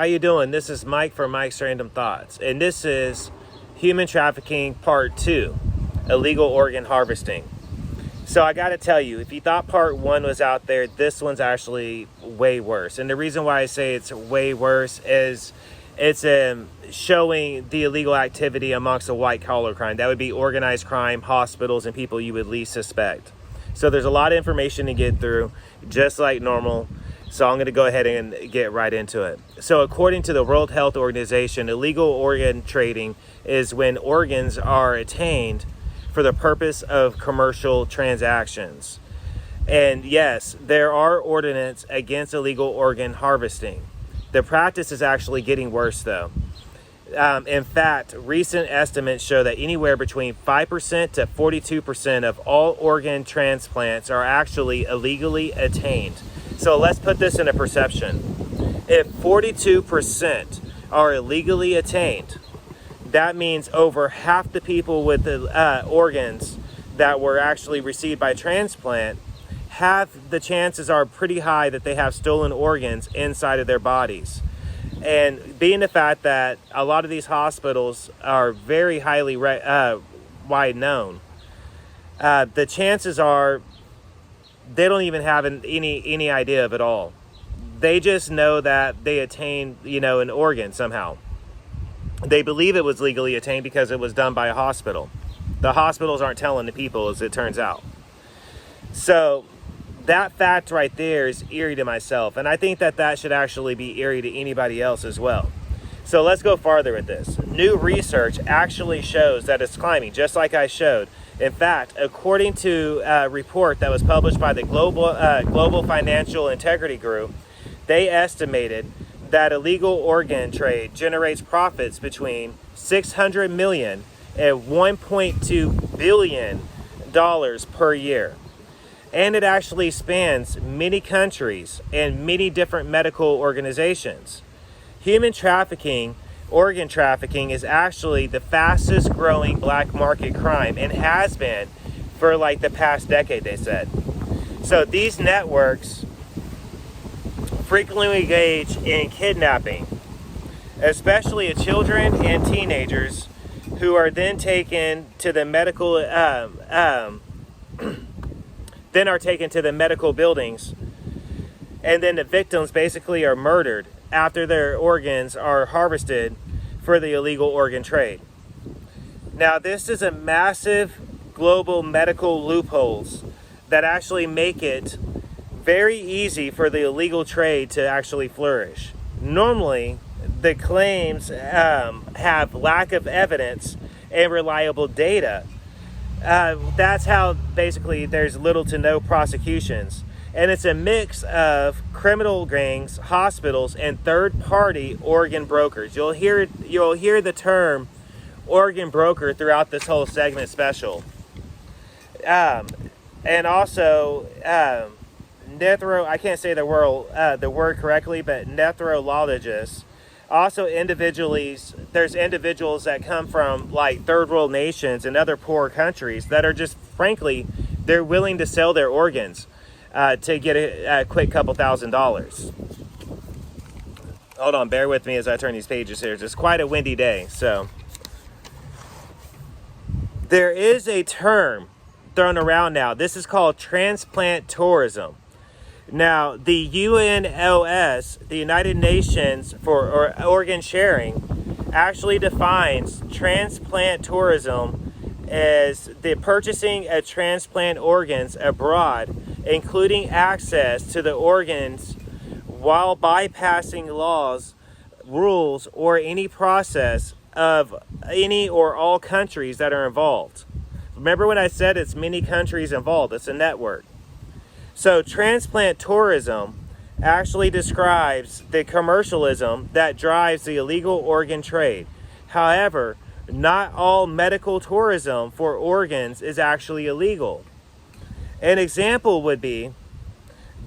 How you doing? This is Mike from Mike's Random Thoughts, and this is Human Trafficking Part 2, Illegal Organ Harvesting. So I gotta tell you, if you thought Part 1 was out there, this one's actually way worse. And the reason why I say it's way worse is it's showing the illegal activity amongst a white-collar crime. That would be organized crime, hospitals, and people you would least suspect. So there's a lot of information to get through, just like normal. So I'm going to go ahead and get right into it. So according to the World Health Organization, illegal organ trading is when organs are attained for the purpose of commercial transactions. And yes, there are ordinances against illegal organ harvesting. The practice is actually getting worse though. In fact, recent estimates show that anywhere between 5% to 42% of all organ transplants are actually illegally attained. So let's put this into perception. If 42% are illegally attained, that means over half the people with the organs that were actually received by transplant the chances are pretty high that they have stolen organs inside of their bodies. And being the fact that a lot of these hospitals are very highly wide known, the chances are they don't even have any idea of it all. They just know that they attained, an organ somehow. They believe it was legally attained because it was done by a hospital. The hospitals aren't telling the people, as it turns out. So that fact right there is eerie to myself, and I think that should actually be eerie to anybody else as well. So let's go farther with this. New research actually shows that it's climbing, just like I showed. In fact, according to a report that was published by the Global Financial Integrity Group, they estimated that illegal organ trade generates profits between $600 million and $1.2 billion per year. And it actually spans many countries and many different medical organizations. Human trafficking, organ trafficking, is actually the fastest growing black market crime and has been for like the past decade, they said. So these networks frequently engage in kidnapping, especially of children and teenagers, who are then taken to the medical buildings, and then the victims basically are murdered after their organs are harvested for the illegal organ trade. Now, this is a massive global medical loopholes that actually make it very easy for the illegal trade to actually flourish. Normally, the claims have lack of evidence and reliable data. That's how basically there's little to no prosecutions. And it's a mix of criminal gangs, hospitals, and third-party organ brokers. You'll hear the term organ broker throughout this whole segment special. And also, I can't say the word correctly, but nephrologists. Also, there's individuals that come from like third world nations and other poor countries that are just, frankly, they're willing to sell their organs to get a quick couple $1,000s. Hold on, bear with me as I turn these pages here. It's quite a windy day, so. There is a term thrown around now. This is called transplant tourism. Now, the UNOS, the United Nations for Organ Sharing, actually defines transplant tourism as the purchasing of transplant organs abroad, including access to the organs while bypassing laws, rules, or any process of any or all countries that are involved. Remember when I said it's many countries involved? It's a network. So transplant tourism actually describes the commercialism that drives the illegal organ trade. However, not all medical tourism for organs is actually illegal. An example would be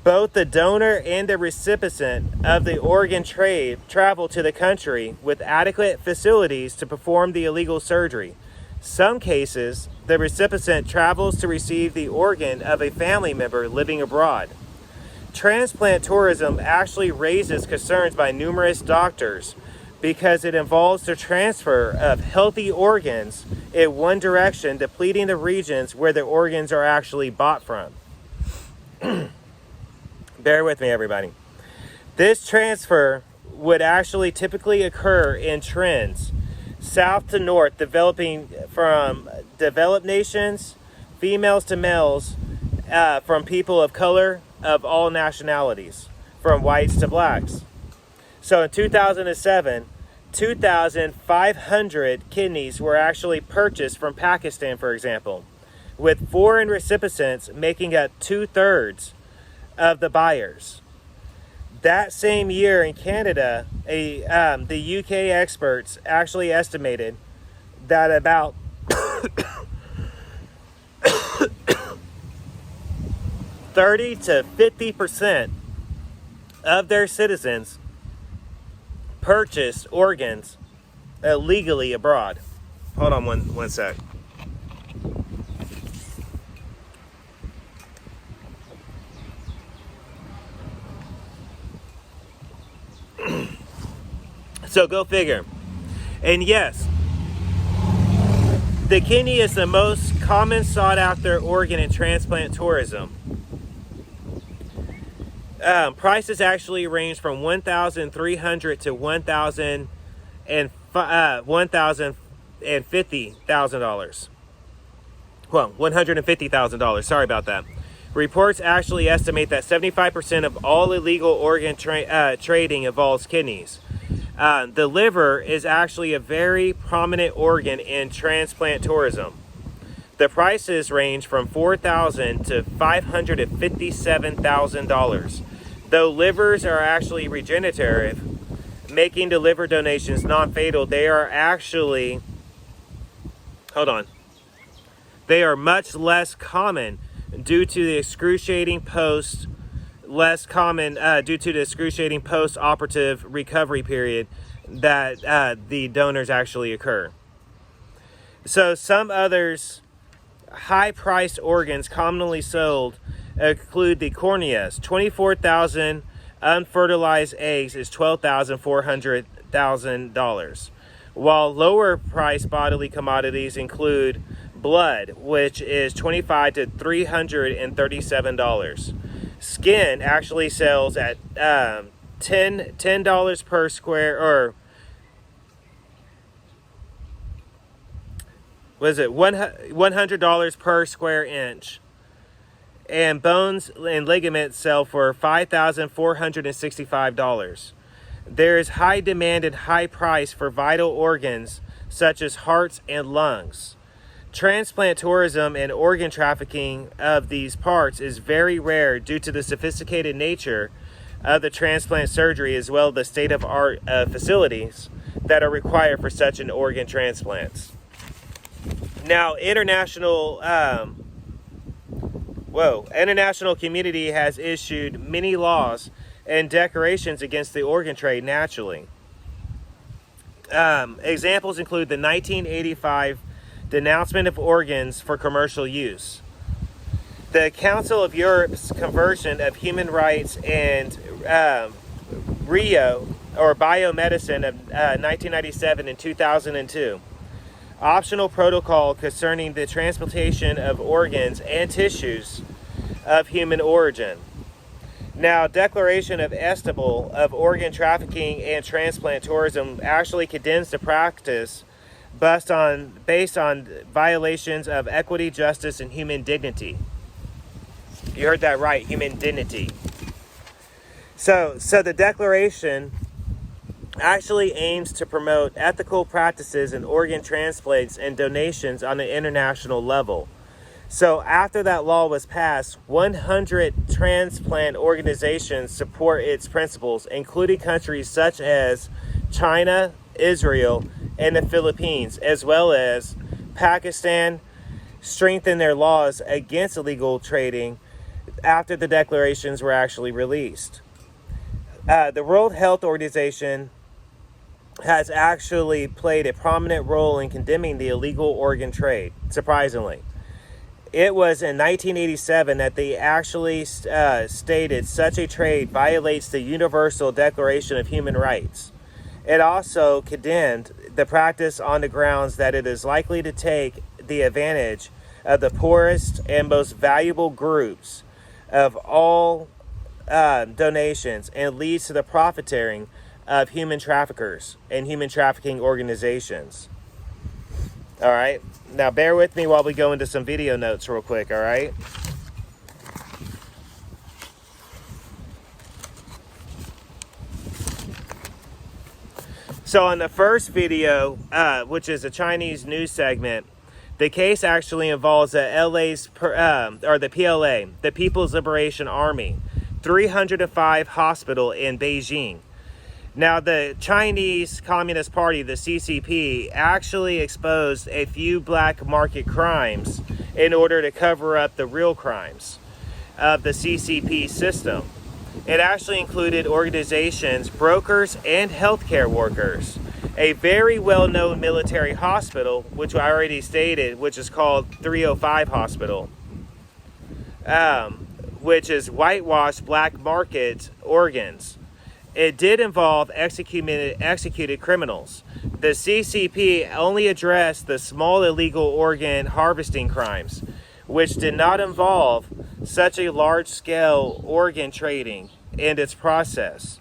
both the donor and the recipient of the organ trade travel to the country with adequate facilities to perform the illegal surgery. Some cases, the recipient travels to receive the organ of a family member living abroad. transplant tourism actually raises concerns by numerous doctors because it involves the transfer of healthy organs in one direction, depleting the regions where the organs are actually bought from. Bear with me, everybody. This transfer would actually typically occur in trends south to north, developing from developed nations, females to males, from people of color of all nationalities, from whites to blacks. So in 2007, 2,500 kidneys were actually purchased from Pakistan, for example, with foreign recipients making up 2/3 of the buyers. That same year in Canada, the UK experts actually estimated that about 30 to 50% of their citizens purchased organs illegally abroad. Hold on one sec. So go figure. And yes, the kidney is the most common sought after organ in transplant tourism. Prices actually range from $1,300 to $1,050,000. Well, $150,000. Sorry about that. Reports actually estimate that 75% of all illegal organ trading involves kidneys. The liver is actually a very prominent organ in transplant tourism. The prices range from $4,000 to $557,000. Though livers are actually regenerative, making the liver donations non-fatal, they are actually, they are much less common due to the excruciating post-operative recovery period that the donors actually occur. So some others high-priced organs commonly sold include the corneas. 24,000 unfertilized eggs is $12,400, while lower-priced bodily commodities include blood, which is $25 to $337. Skin actually sells at $10 per square, or was it $100 per square inch, and bones and ligaments sell for $5,465. There is high demand and high price for vital organs such as hearts and lungs. Transplant tourism and organ trafficking of these parts is very rare due to the sophisticated nature of the transplant surgery, as well as the state-of-art facilities that are required for such an organ transplants. Now, international community has issued many laws and declarations against the organ trade naturally. Examples include the 1985 denouncement of organs for commercial use, the Council of Europe's conversion of human rights, and Rio, or biomedicine, of 1997 and 2002. Optional protocol concerning the transplantation of organs and tissues of human origin. Now, Declaration of Istanbul of organ trafficking and transplant tourism actually condemns the practice based on violations of equity, justice, and human dignity. You heard that right, human dignity. So the declaration actually aims to promote ethical practices in organ transplants and donations on an international level. So after that law was passed, 100 transplant organizations support its principles, including countries such as China, Israel, and the Philippines, as well as Pakistan, strengthened their laws against illegal trading after the declarations were actually released. The World Health Organization has actually played a prominent role in condemning the illegal organ trade, surprisingly. It was in 1987 that they actually stated such a trade violates the Universal Declaration of Human Rights. It also condemned the practice on the grounds that it is likely to take the advantage of the poorest and most valuable groups of all donations and leads to the profiteering of human traffickers and human trafficking organizations. All right, now bear with me while we go into some video notes real quick, all right? So on the first video, which is a Chinese news segment, the case actually involves the the PLA, the People's Liberation Army, 305 hospital in Beijing. Now, the Chinese Communist Party, the CCP, actually exposed a few black market crimes in order to cover up the real crimes of the CCP system. It actually included organizations, brokers, and healthcare workers. A very well-known military hospital, which I already stated, which is called 305 Hospital, which is whitewashed black market organs. It did involve executed criminals. The CCP only addressed the small illegal organ harvesting crimes, which did not involve such a large-scale organ trading and its process.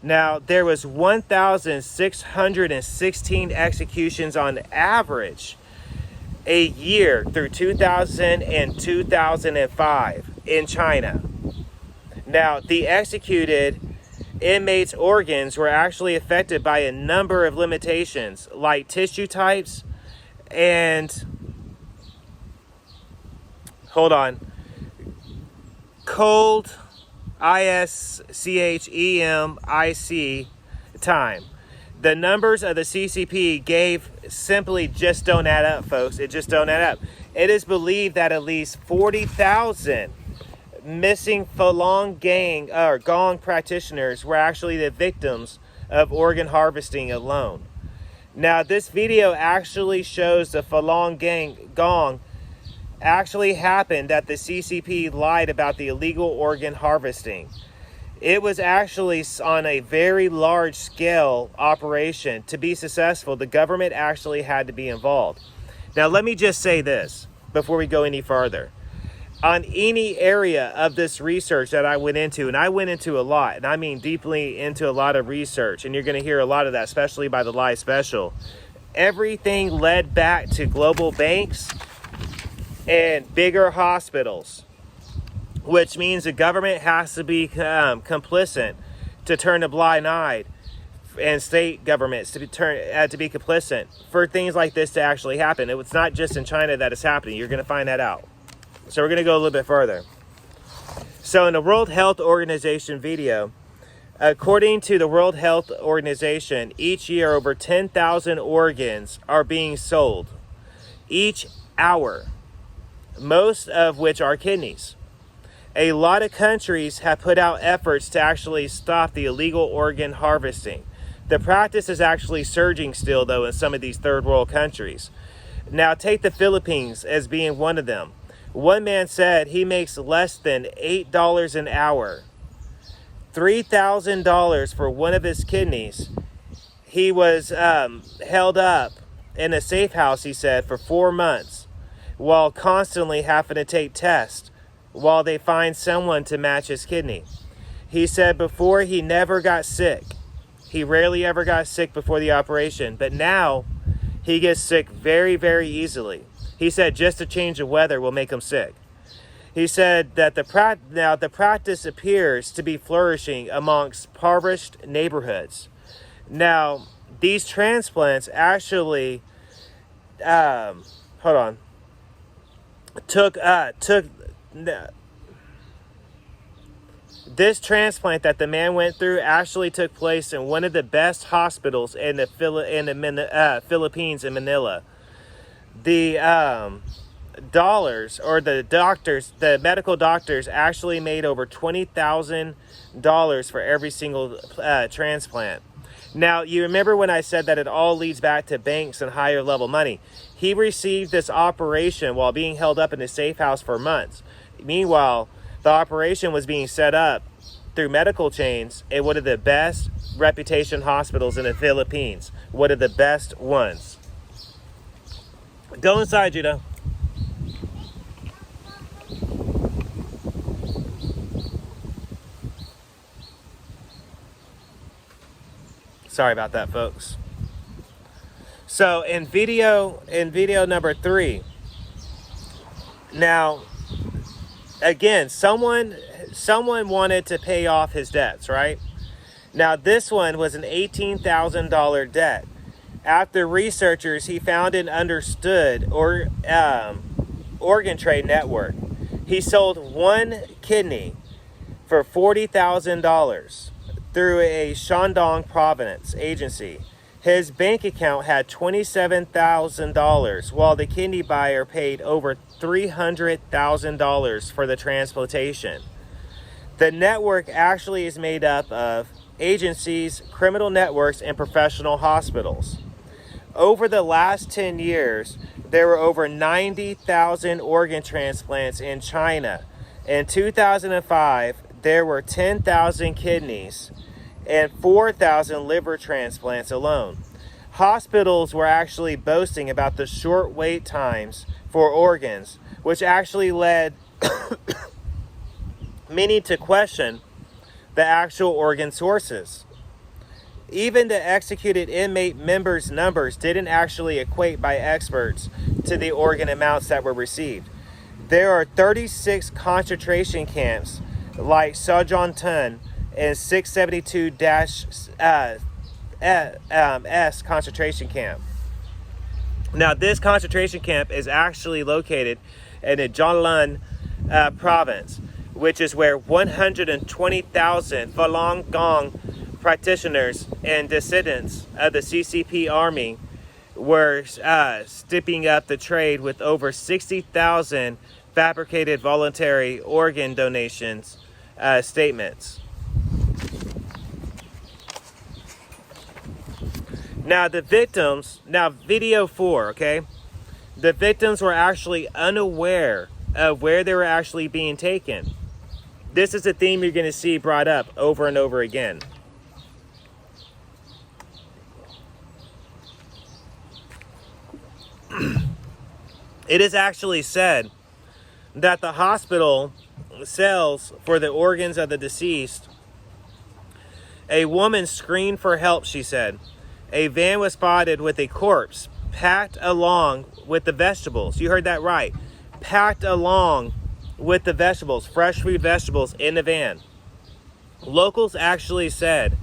Now, there was 1,616 executions on average a year through 2000 and 2005 in China. Now, the executed inmates' organs were actually affected by a number of limitations, like tissue types and, cold ISCHEMIC time. The numbers of the CCP gave simply just don't add up, folks. It just don't add up. It is believed that at least 40,000 missing Falun Gong practitioners were actually the victims of organ harvesting alone. Now, this video actually shows the Falun Gong actually happened, that the CCP lied about the illegal organ harvesting. It was actually on a very large scale operation. To be successful, the government actually had to be involved. Now, let me just say this before we go any further. On any area of this research that I went into, and I went into a lot, and I mean deeply into a lot of research, and you're going to hear a lot of that, especially by the live special, everything led back to global banks and bigger hospitals, which means the government has to be complicit to turn a blind eye, and state governments to be complicit for things like this to actually happen. It's not just in China that it's happening. You're going to find that out. So we're going to go a little bit further. So in the World Health Organization video, according to the World Health Organization, each year over 10,000 organs are being sold each hour, most of which are kidneys. A lot of countries have put out efforts to actually stop the illegal organ harvesting. The practice is actually surging still, though, in some of these third world countries. Now, take the Philippines as being one of them. One man said he makes less than $8 an hour. $3,000 for one of his kidneys. He was held up in a safe house, he said, for 4 months, while constantly having to take tests while they find someone to match his kidney. He said before he never got sick. He rarely ever got sick before the operation, but now he gets sick very, very easily. He said just a change of weather will make him sick. He said that the practice appears to be flourishing amongst impoverished neighborhoods. Now, these transplants actually, this transplant that the man went through actually took place in one of the best hospitals in the Philippines, in Manila. The the medical doctors actually made over $20,000 for every single transplant. Now, you remember when I said that it all leads back to banks and higher level money. He received this operation while being held up in a safe house for months. Meanwhile, the operation was being set up through medical chains in one of the best reputation hospitals in the Philippines. One of the best ones. Go inside, Judah. Sorry about that, folks. So in video number 3, now again, someone wanted to pay off his debts, right? Now this one was an $18,000 debt. After researchers, he found and understood organ trade network. He sold one kidney for $40,000 through a Shandong province agency. His bank account had $27,000, while the kidney buyer paid over $300,000 for the transplantation. The network actually is made up of agencies, criminal networks, and professional hospitals. Over the last 10 years, there were over 90,000 organ transplants in China. In 2005, there were 10,000 kidneys and 4,000 liver transplants alone. Hospitals were actually boasting about the short wait times for organs, which actually led many to question the actual organ sources. Even the executed inmate members' numbers didn't actually equate by experts to the organ amounts that were received. There are 36 concentration camps like Sajonton and 672-S concentration camp. Now, this concentration camp is actually located in the Jiangnan province, which is where 120,000 Falun Gong practitioners and dissidents of the CCP army were stepping up the trade with over 60,000 fabricated voluntary organ donations statements. Now the victims, video 4, okay? The victims were actually unaware of where they were actually being taken. This is a theme you're going to see brought up over and over again. It is actually said that the hospital sells for the organs of the deceased. A woman screamed for help, she said. A van was spotted with a corpse packed along with the vegetables. You heard that right. Packed along with the vegetables, fresh food vegetables in the van. Locals actually said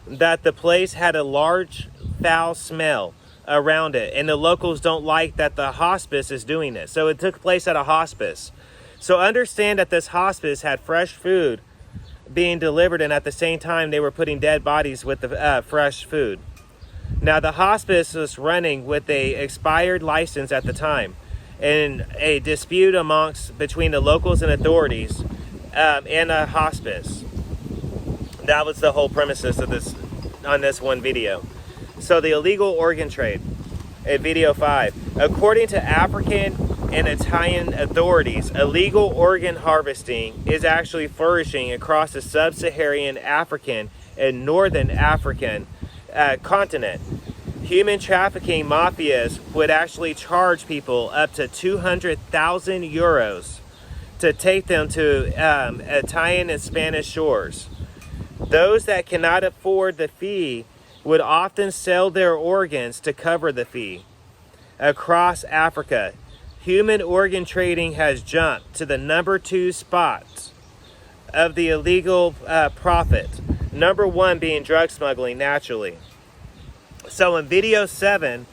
that the place had a large foul smell around it, and the locals don't like that the hospice is doing this. So it took place at a hospice. So understand that this hospice had fresh food being delivered, and at the same time they were putting dead bodies with the fresh food. Now the hospice was running with a expired license at the time, and a dispute between the locals and authorities and a hospice. That was the whole premises of this on this one video. So the illegal organ trade in video 5. According to African and Italian authorities, illegal organ harvesting is actually flourishing across the sub-Saharan African and Northern African continent. Human trafficking mafias would actually charge people up to 200,000 euros to take them to Italian and Spanish shores. Those that cannot afford the fee would often sell their organs to cover the fee. Across Africa, human organ trading has jumped to the number 2 spot of the illegal profit. Number 1 being drug smuggling, naturally. So in video 7,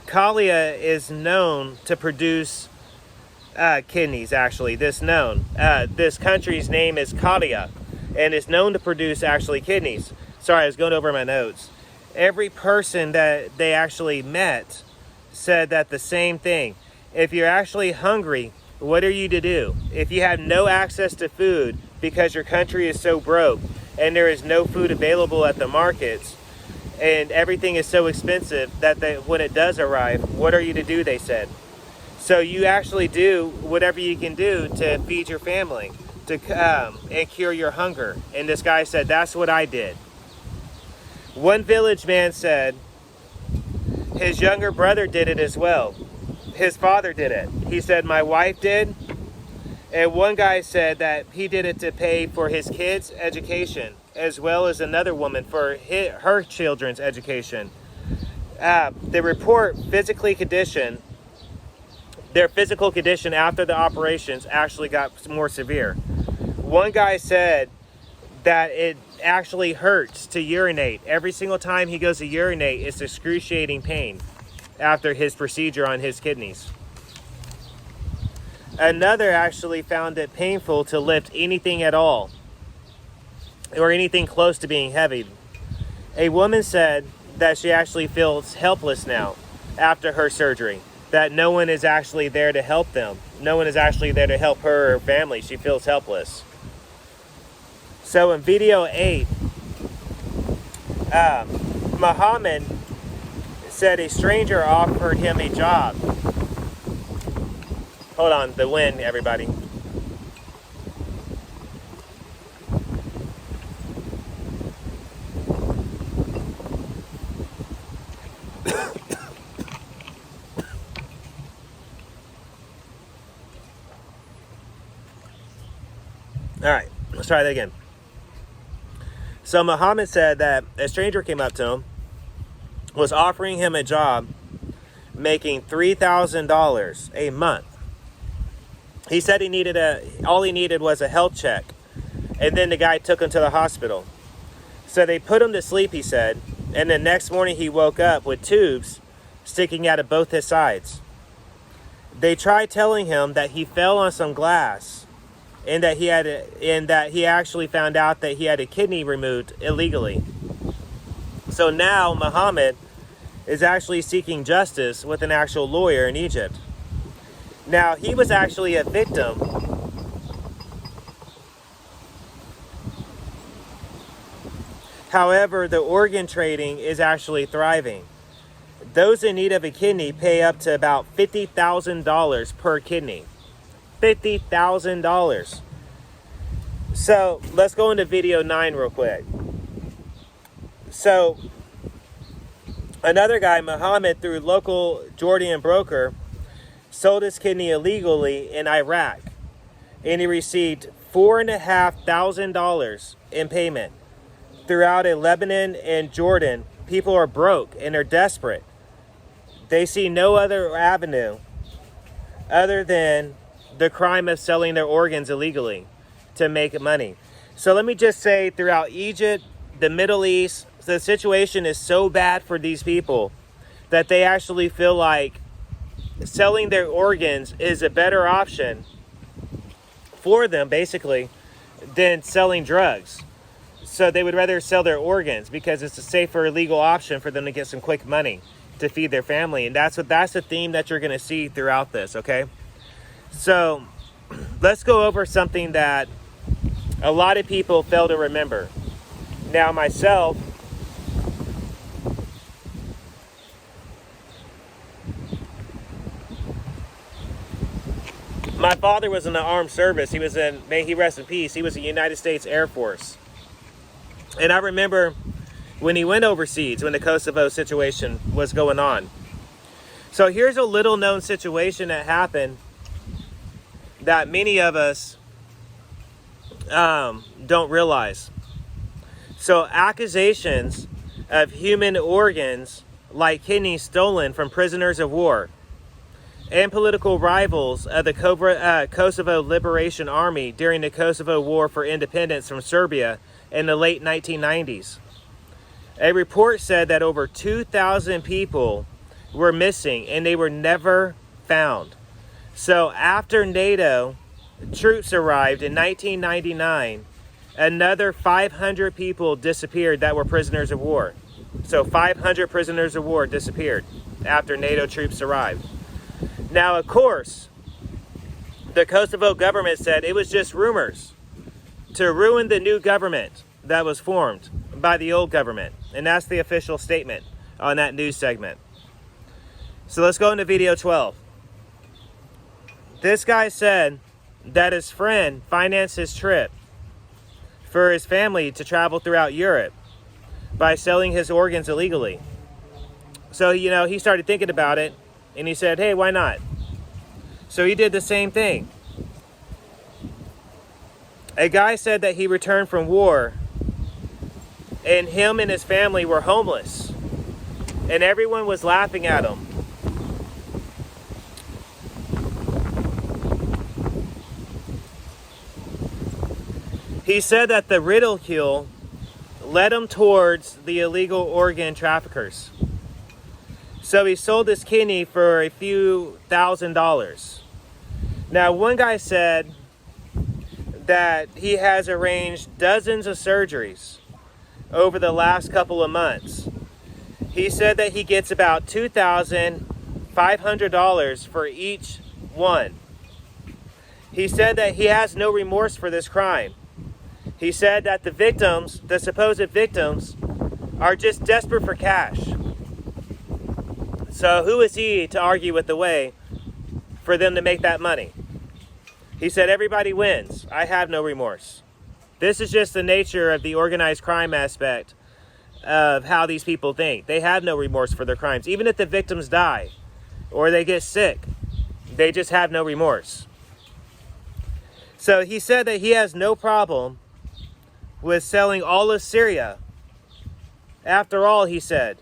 Kalia is known to produce kidneys, actually. This country's name is Kalia, and is known to produce actually kidneys. Sorry, I was going over my notes. Every person that they actually met said that the same thing. If you're actually hungry, what are you to do? If you have no access to food because your country is so broke and there is no food available at the markets, And everything is so expensive that when it does arrive, what are you to do, they said. So you actually do whatever you can do to feed your family, and cure your hunger. And this guy said, that's what I did. One village man said his younger brother did it as well. His father did it. He said, my wife did. And one guy said that he did it to pay for his kids' education, as well as another woman for her children's education. The report their physical condition after the operations actually got more severe. One guy said that it actually hurts to urinate. Every single time he goes to urinate, it's excruciating pain after his procedure on his kidneys. Another actually found it painful to lift anything at all, or anything close to being heavy. A woman said that she actually feels helpless now after her surgery, that no one is actually there to help them. No one is actually there to help her or her family. She feels helpless. So in video 8, Muhammad said a stranger offered him a job. Hold on, the wind, everybody. All right, let's try that again. So Muhammad said that a stranger came up to him, was offering him a job making $3,000 a month. He said all he needed was a health check, and then the guy took him to the hospital. So they put him to sleep, he said, and the next morning he woke up with tubes sticking out of both his sides. They tried telling him that he fell on some glass, and that he actually found out that he had a kidney removed illegally. So now Muhammad is actually seeking justice with an actual lawyer in Egypt. Now, he was actually a victim. However, the organ trading is actually thriving. Those in need of a kidney pay up to about $50,000 per kidney. $50,000. So let's go into video 9 real quick. So another guy, Muhammad, through local Jordanian broker, sold his kidney illegally in Iraq, and he received $4,500 in payment. Throughout Lebanon and Jordan, people are broke and they're desperate. They see no other avenue other than the crime of selling their organs illegally to make money. So let me just say, throughout Egypt, the Middle East, the situation is so bad for these people that they actually feel like selling their organs is a better option for them, basically, than selling drugs. So they would rather sell their organs because it's a safer legal option for them to get some quick money to feed their family. And that's the theme that you're going to see throughout this, okay? So let's go over something that a lot of people fail to remember. Now, myself, my father was in the armed service. He was in, may he rest in peace, he was in the United States Air Force. And I remember when he went overseas, when the Kosovo situation was going on. So here's a little known situation that happened that many of us don't realize. So accusations of human organs like kidneys stolen from prisoners of war and political rivals of the Kosovo Liberation Army during the Kosovo War for Independence from Serbia in the late 1990s. A report said that over 2,000 people were missing and they were never found. So after NATO troops arrived in 1999, another 500 people disappeared that were prisoners of war. So 500 prisoners of war disappeared after NATO troops arrived. Now, of course, the Kosovo government said it was just rumors to ruin the new government that was formed by the old government. And that's the official statement on that news segment. So let's go into video 12. This guy said that his friend financed his trip for his family to travel throughout Europe by selling his organs illegally. So, he started thinking about it, and he said, hey, why not? So he did the same thing. A guy said that he returned from war, and him and his family were homeless, and everyone was laughing at him. He said that the ridicule led him towards the illegal organ traffickers. So he sold his kidney for a few $1,000s. Now, one guy said that he has arranged dozens of surgeries over the last couple of months. He said that he gets about $2,500 for each one. He said that he has no remorse for this crime. He said that the victims, the supposed victims, are just desperate for cash. So who is he to argue with the way for them to make that money? He said everybody wins. I have no remorse. This is just the nature of the organized crime aspect of how these people think. They have no remorse for their crimes. Even if the victims die or they get sick, they just have no remorse. So he said that he has no problem with selling all of Syria. After all, he said,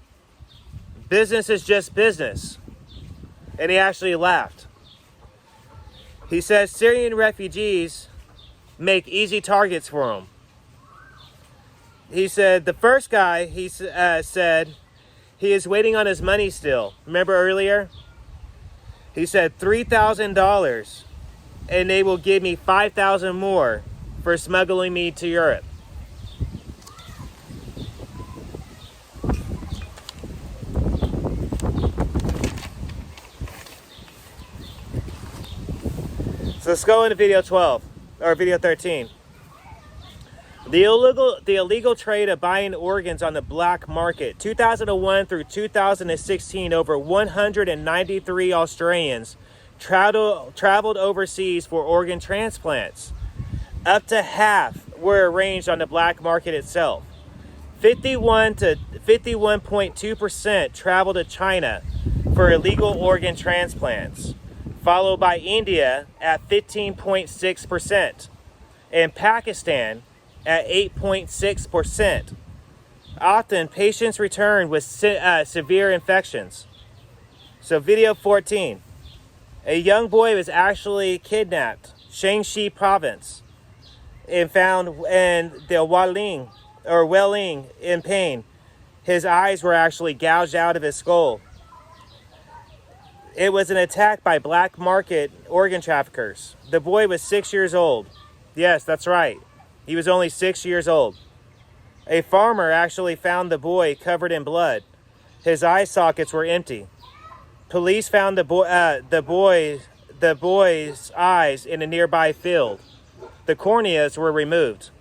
business is just business. And he actually laughed. He says Syrian refugees make easy targets for him. He said the first guy, he said he is waiting on his money still. Remember earlier? He said $3,000 and they will give me $5,000 more for smuggling me to Europe. So let's go into video 12, or video 13. The illegal trade of buying organs on the black market. 2001 through 2016, over 193 Australians traveled overseas for organ transplants. Up to half were arranged on the black market itself. 51.2% traveled to China for illegal organ transplants, followed by India at 15.6%, and Pakistan at 8.6%. Often, patients return with severe infections. So video 14. A young boy was actually kidnapped, Shaanxi province, and found in the Welling in pain. His eyes were actually gouged out of his skull. It was an attack by black market organ traffickers. The boy was 6 years old. Yes, that's right. He was only 6 years old. A farmer actually found the boy covered in blood. His eye sockets were empty. Police found the boy's eyes in a nearby field. The corneas were removed.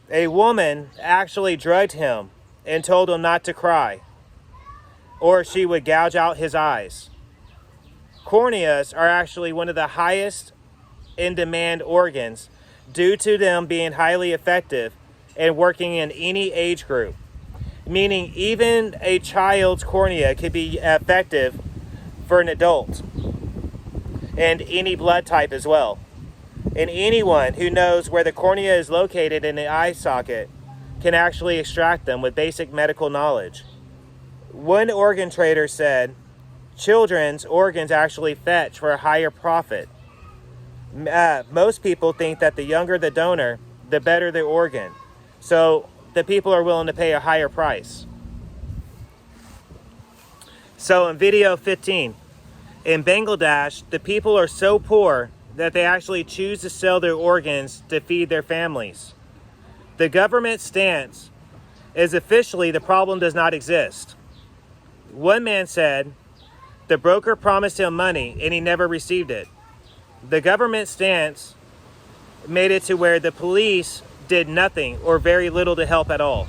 A woman actually drugged him and told him not to cry, or she would gouge out his eyes. Corneas are actually one of the highest in demand organs due to them being highly effective and working in any age group, meaning even a child's cornea could be effective for an adult, and any blood type as well. And anyone who knows where the cornea is located in the eye socket can actually extract them with basic medical knowledge. One organ trader said, children's organs actually fetch for a higher profit. Most people think that the younger the donor, the better the organ. So the people are willing to pay a higher price. So in video 15, in Bangladesh, the people are so poor that they actually choose to sell their organs to feed their families. The government stance is officially the problem does not exist. One man said the broker promised him money and he never received it. The government stance made it to where the police did nothing or very little to help at all.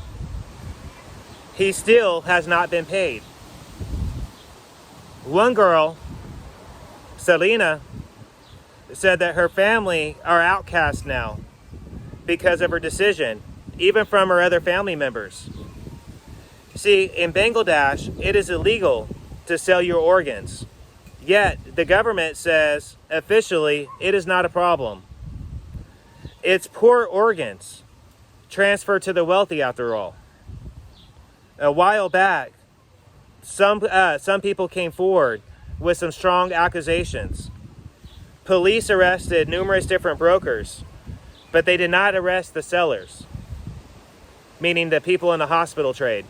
he still has not been paid. One girl, Selena, said that her family are outcast now because of her decision, even from her other family members. See, in Bangladesh, it is illegal to sell your organs. Yet, the government says, officially, it is not a problem. It's poor organs transferred to the wealthy, after all. A while back, some people came forward with some strong accusations. Police arrested numerous different brokers, but they did not arrest the sellers, meaning the people in the hospital trade.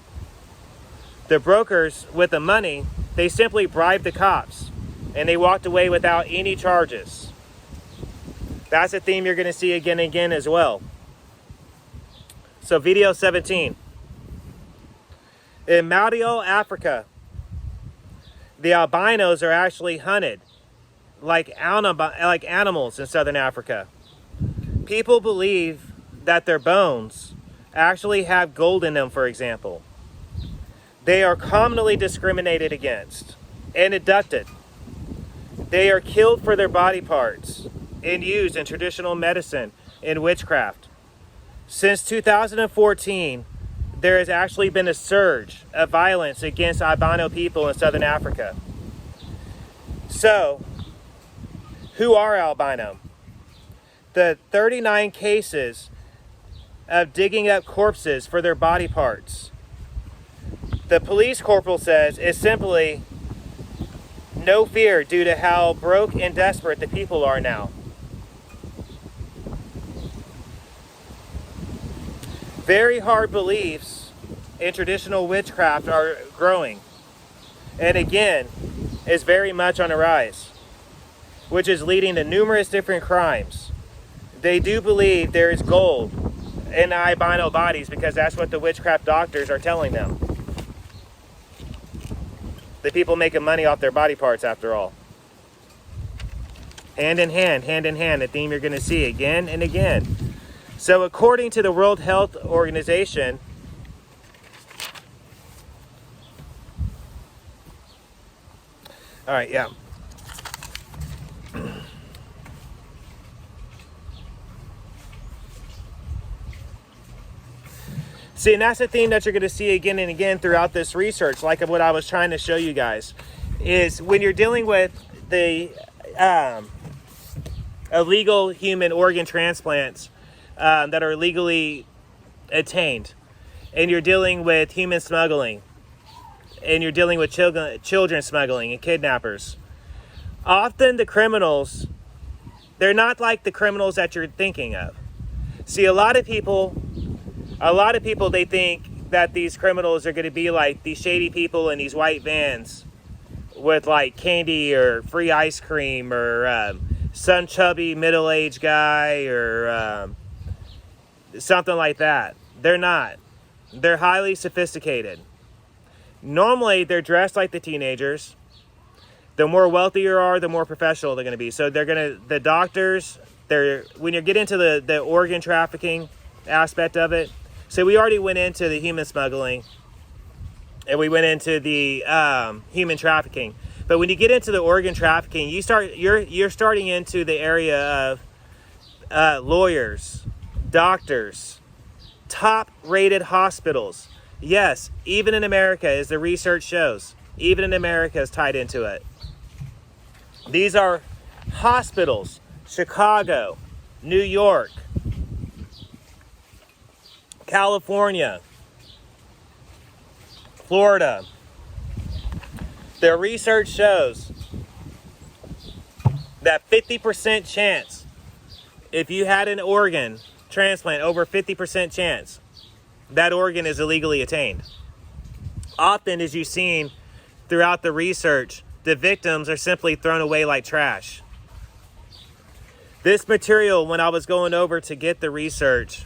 The brokers, with the money, they simply bribed the cops, and they walked away without any charges. That's a theme you're going to see again and again as well. So video 17. In Maldives, Africa, the albinos are actually hunted like animals in southern Africa. People believe that their bones actually have gold in them, for example. They are commonly discriminated against and abducted. They are killed for their body parts and used in traditional medicine and witchcraft. Since 2014, there has actually been a surge of violence against albino people in southern Africa. So, who are albino? The 39 cases of digging up corpses for their body parts, the police corporal says, is simply no fear due to how broke and desperate the people are now. Very hard beliefs in traditional witchcraft are growing, and again, is very much on the rise, which is leading to numerous different crimes. They do believe there is gold in the albino bodies because that's what the witchcraft doctors are telling them. The people making money off their body parts, after all. Hand in hand, a theme you're going to see again and again. So according to the World Health Organization, all right, yeah. See, and that's the theme that you're going to see again and again throughout this research, like what I was trying to show you guys, is when you're dealing with the illegal human organ transplants that are legally attained, and you're dealing with human smuggling, and you're dealing with children smuggling and kidnappers. Often the criminals, they're not like the criminals that you're thinking of. See, a lot of people, they think that these criminals are going to be like these shady people in these white vans with like candy or free ice cream or some chubby middle-aged guy or something like that. They're not. They're highly sophisticated. Normally, they're dressed like the teenagers. The more wealthy you are, the more professional they're going to be. So the doctors, when you get into the organ trafficking aspect of it, so we already went into the human smuggling and we went into the human trafficking. But when you get into the organ trafficking, you're starting into the area of lawyers, doctors, top-rated hospitals. Yes, even in America, as the research shows, even in America is tied into it. These are hospitals, Chicago, New York, California, Florida. Their research shows that 50% chance, if you had an organ transplant, over 50% chance, that organ is illegally attained. Often, as you've seen throughout the research, the victims are simply thrown away like trash. This material, when I was going over to get the research,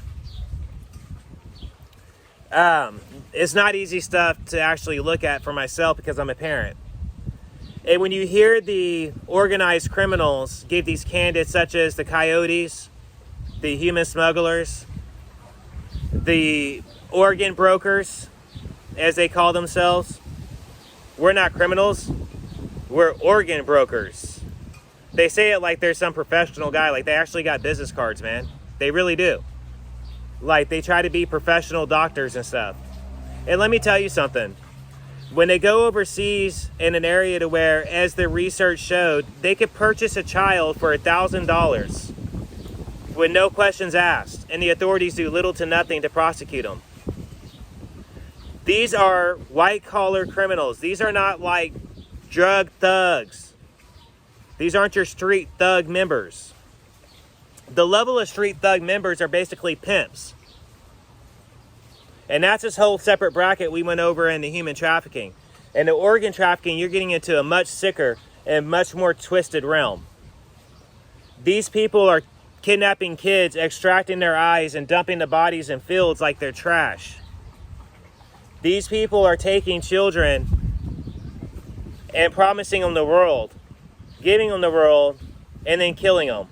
it's not easy stuff to actually look at for myself because I'm a parent. And when you hear the organized criminals give these candidates such as the coyotes, the human smugglers, the organ brokers, as they call themselves, we're not criminals. We're organ brokers. They say it like they're some professional guy, like they actually got business cards, man. They really do. Like they try to be professional doctors and stuff. And let me tell you something. When they go overseas in an area to where, as the research showed, they could purchase a child for $1,000 with no questions asked, and the authorities do little to nothing to prosecute them. These are white-collar criminals. These are not like drug thugs. These aren't your street thug members. The level of street thug members are basically pimps. And that's this whole separate bracket we went over in the human trafficking. And the organ trafficking, you're getting into a much sicker and much more twisted realm. These people are kidnapping kids, extracting their eyes, and dumping the bodies in fields like they're trash. These people are taking children and promising them the world, giving them the world, and then killing them.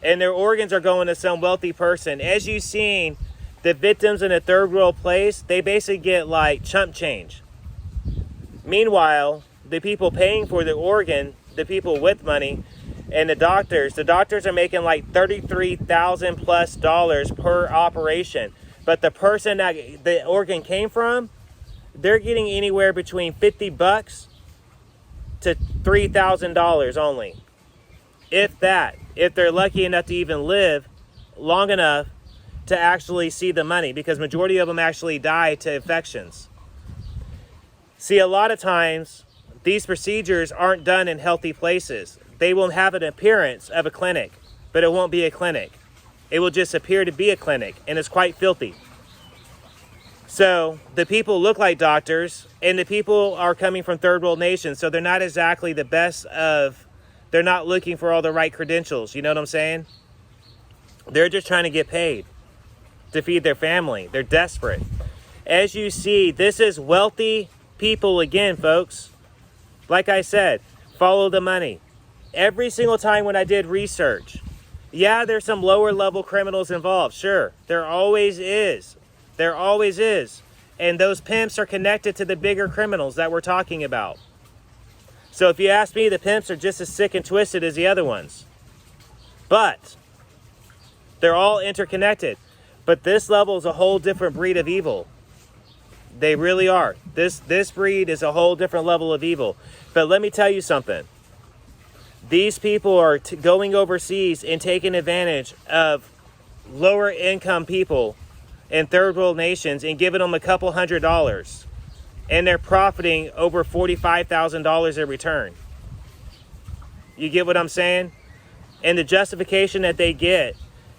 And their organs are going to some wealthy person. As you've seen, the victims in a third world place, they basically get like chump change. Meanwhile, the people paying for the organ, the people with money, and the doctors are making like $33,000 plus per operation. But the person that the organ came from, they're getting anywhere between $50 to $3,000 only. If that, if they're lucky enough to even live long enough to actually see the money, because majority of them actually die to infections. See, a lot of times, these procedures aren't done in healthy places. They will have an appearance of a clinic, but it won't be a clinic. It will just appear to be a clinic, and it's quite filthy. So, the people look like doctors, and the people are coming from third world nations, so they're not exactly the best of, they're not looking for all the right credentials, you know what I'm saying? They're just trying to get paid to feed their family. They're desperate. As you see, this is wealthy people again, folks. Like I said, follow the money. Every single time when I did research, yeah, there's some lower level criminals involved. Sure, there always is. There always is. And those pimps are connected to the bigger criminals that we're talking about. So if you ask me, the pimps are just as sick and twisted as the other ones. But they're all interconnected. But this level is a whole different breed of evil. They really are. This breed is a whole different level of evil. But let me tell you something. These people are going overseas and taking advantage of lower income people in third world nations and giving them a couple $100. And they're profiting over $45,000 in return. You get what I'm saying? And the justification that they get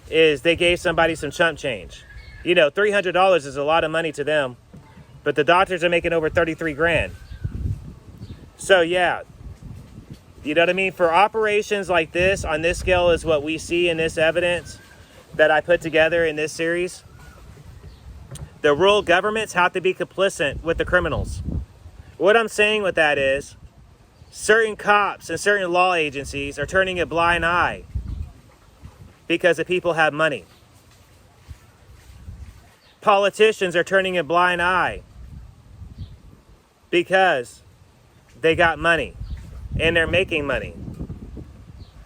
is they gave somebody some chump change. You know, $300 is a lot of money to them, but the doctors are making over 33 grand. So yeah, you know what I mean? For operations like this, on this scale, is what we see in this evidence that I put together in this series. The world governments have to be complicit with the criminals. What I'm saying with that is, certain cops and certain law agencies are turning a blind eye because the people have money. Politicians are turning a blind eye because they got money and they're making money.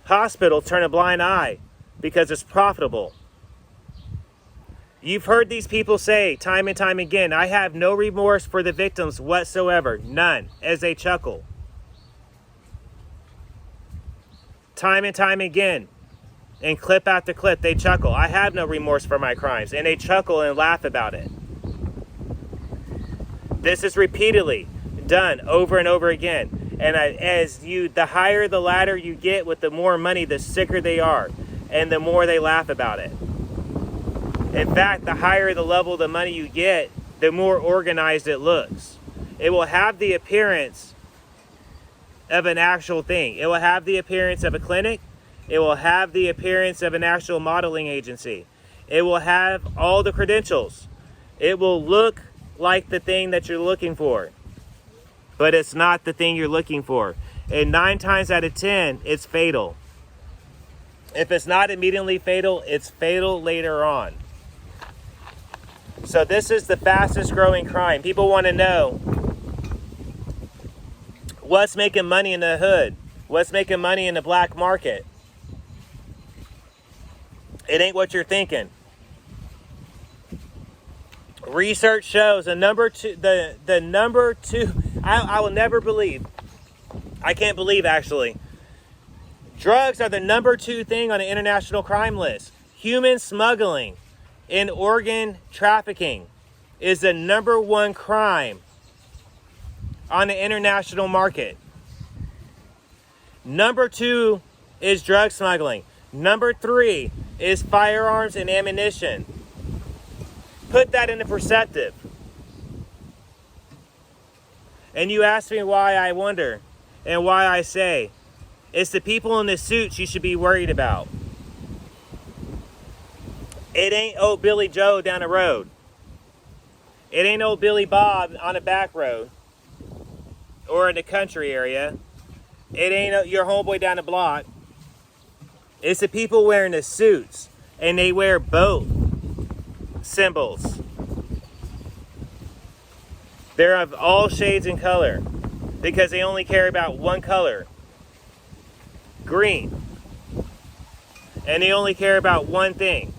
Hospitals turn a blind eye because it's profitable. You've heard these people say time and time again, I have no remorse for the victims whatsoever. None, as they chuckle. Time and time again, and clip after clip, they chuckle. I have no remorse for my crimes. And they chuckle and laugh about it. This is repeatedly done over and over again. And the higher the ladder you get with the more money, the sicker they are. And the more they laugh about it. In fact, the higher the level of the money you get, the more organized it looks. It will have the appearance of an actual thing. It will have the appearance of a clinic. It will have the appearance of an actual modeling agency. It will have all the credentials. It will look like the thing that you're looking for. But it's not the thing you're looking for. And 9 times out of 10, it's fatal. If it's not immediately fatal, it's fatal later on. So this is the fastest growing crime. People want to know what's making money in the hood, what's making money in the black market. It ain't what you're thinking. Research shows the number two, I will never believe, I can't believe actually, drugs are the number 2 thing on the international crime list. Human smuggling and organ trafficking is the number 1 crime on the international market. Number 2 is drug smuggling. Number 3 is firearms and ammunition. Put that into perspective. And you ask me why I wonder and why I say it's the people in the suits you should be worried about. It ain't old Billy Joe down the road. It ain't old Billy Bob on a back road or in the country area. It ain't your homeboy down the block. It's the people wearing the suits, and they wear both symbols. They're of all shades and color because they only care about one color, green. And they only care about one thing,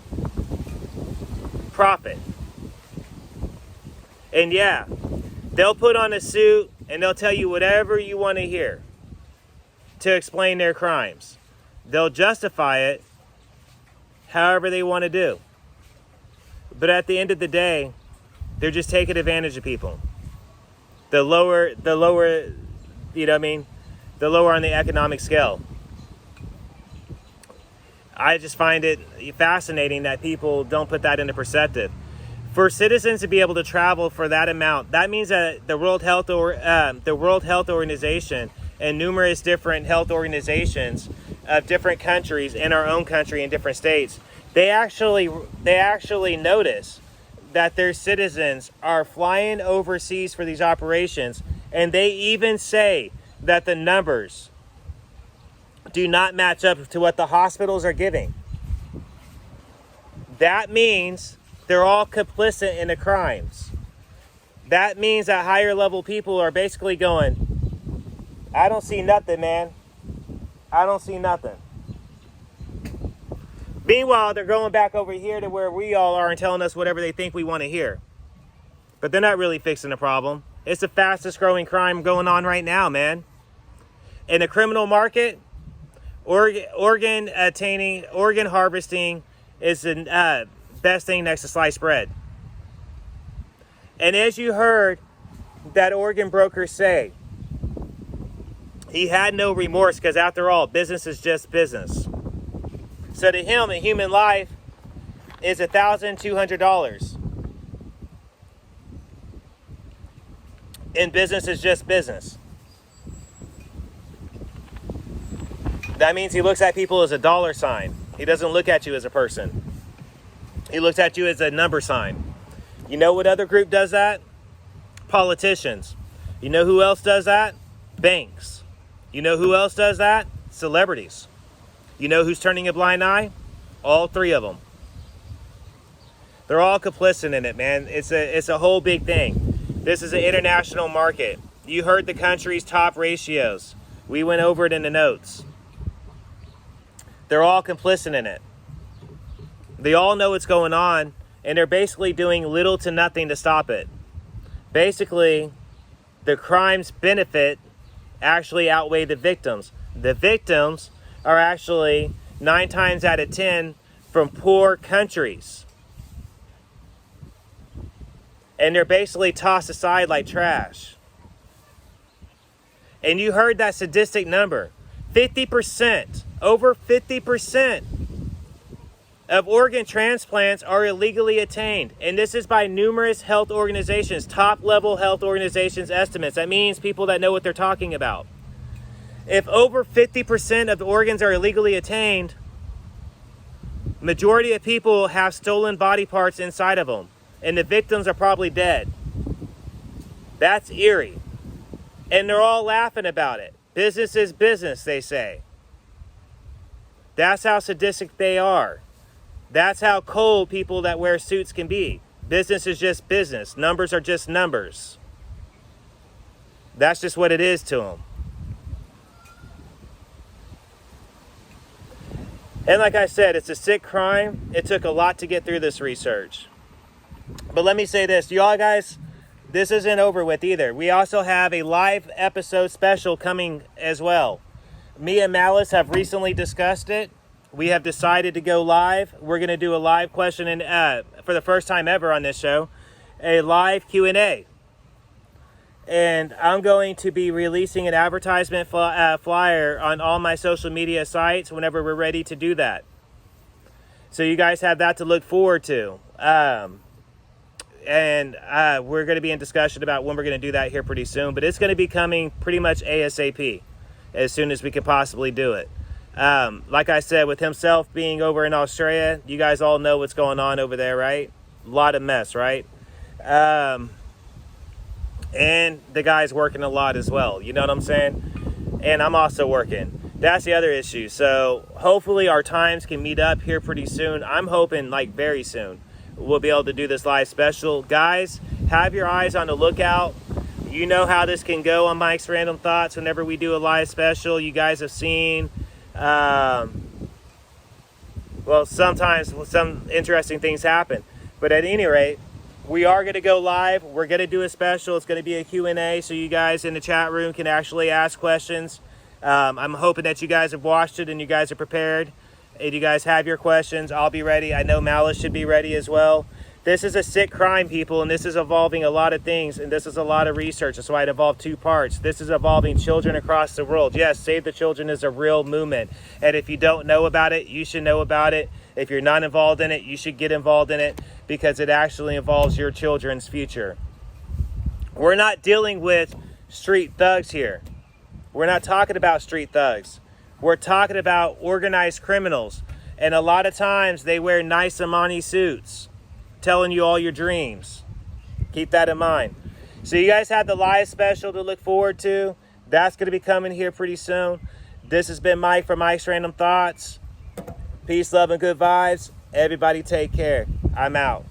profit. And yeah, they'll put on a suit and they'll tell you whatever you want to hear to explain their crimes. They'll justify it however they want to do. But at the end of the day, they're just taking advantage of people. The lower, you know what I mean? The lower on the economic scale. I just find it fascinating that people don't put that into perspective. For citizens to be able to travel for that amount, that means that the World Health Organization and numerous different health organizations of different countries in our own country in different states, they actually notice that their citizens are flying overseas for these operations, and they even say that the numbers do not match up to what the hospitals are giving. That means they're all complicit in the crimes. That means that higher level people are basically going, I don't see nothing, man. I don't see nothing. Meanwhile, they're going back over here to where we all are and telling us whatever they think we want to hear. But they're not really fixing the problem. It's the fastest growing crime going on right now, man. In the criminal market, organ harvesting is the best thing next to sliced bread. And as you heard that organ broker say, he had no remorse because after all, business is just business. So to him, a human life is $1,200. And business is just business. That means he looks at people as a dollar sign. He doesn't look at you as a person. He looks at you as a number sign. You know what other group does that? Politicians. You know who else does that? Banks. You know who else does that? Celebrities. You know who's turning a blind eye? All 3 of them. They're all complicit in it, man. It's a whole big thing. This is an international market. You heard the country's top ratios. We went over it in the notes. They're all complicit in it. They all know what's going on, and they're basically doing little to nothing to stop it. Basically, the crime's benefit actually outweigh the victims. The victims are actually 9 times out of 10 from poor countries. And they're basically tossed aside like trash. And you heard that sadistic number. 50%, over 50% of organ transplants are illegally attained. And this is by numerous health organizations, top-level health organizations estimates. That means people that know what they're talking about. If over 50% of the organs are illegally attained, majority of people have stolen body parts inside of them. And the victims are probably dead. That's eerie. And they're all laughing about it. Business is business, they say. That's how sadistic they are. That's how cold people that wear suits can be. Business is just business. Numbers are just numbers. That's just what it is to them. And like I said, it's a sick crime. It took a lot to get through this research. But let me say this, y'all guys, this isn't over with either. We also have a live episode special coming as well. Me and Malice have recently discussed it. We have decided to go live. We're going to do a live question and for the first time ever on this show, a live Q&A. And I'm going to be releasing an advertisement flyer on all my social media sites whenever we're ready to do that. So you guys have that to look forward to. And we're going to be in discussion about when we're going to do that here pretty soon. But it's going to be coming pretty much ASAP, as soon as we can possibly do it. Like I said, with himself being over in Australia, you guys all know what's going on over there, right? A lot of mess, right? And the guy's working a lot as well. You know what I'm saying? And I'm also working. That's the other issue. So hopefully our times can meet up here pretty soon. I'm hoping like very soon we'll be able to do this live special. Guys, have your eyes on the lookout. You know how this can go on Mike's Random Thoughts whenever we do a live special. You guys have seen, well, sometimes some interesting things happen. But at any rate, we are going to go live. We're going to do a special. It's going to be a Q&A, so you guys in the chat room can actually ask questions. I'm hoping that you guys have watched it and you guys are prepared. If you guys have your questions, I'll be ready. I know Malice should be ready as well. This is a sick crime, people, and this is involving a lot of things, and this is a lot of research. That's why it involved 2 parts. This is involving children across the world. Yes, Save the Children is a real movement, and if you don't know about it, you should know about it. If you're not involved in it, you should get involved in it, because it actually involves your children's future. We're not dealing with street thugs here. We're not talking about street thugs. We're talking about organized criminals, and a lot of times they wear nice Amani suits, telling you all your dreams. Keep that in mind. So you guys have the live special to look forward to. That's going to be coming here pretty soon. This has been Mike from Mike's Random Thoughts. Peace, love, and good vibes. Everybody take care. I'm out.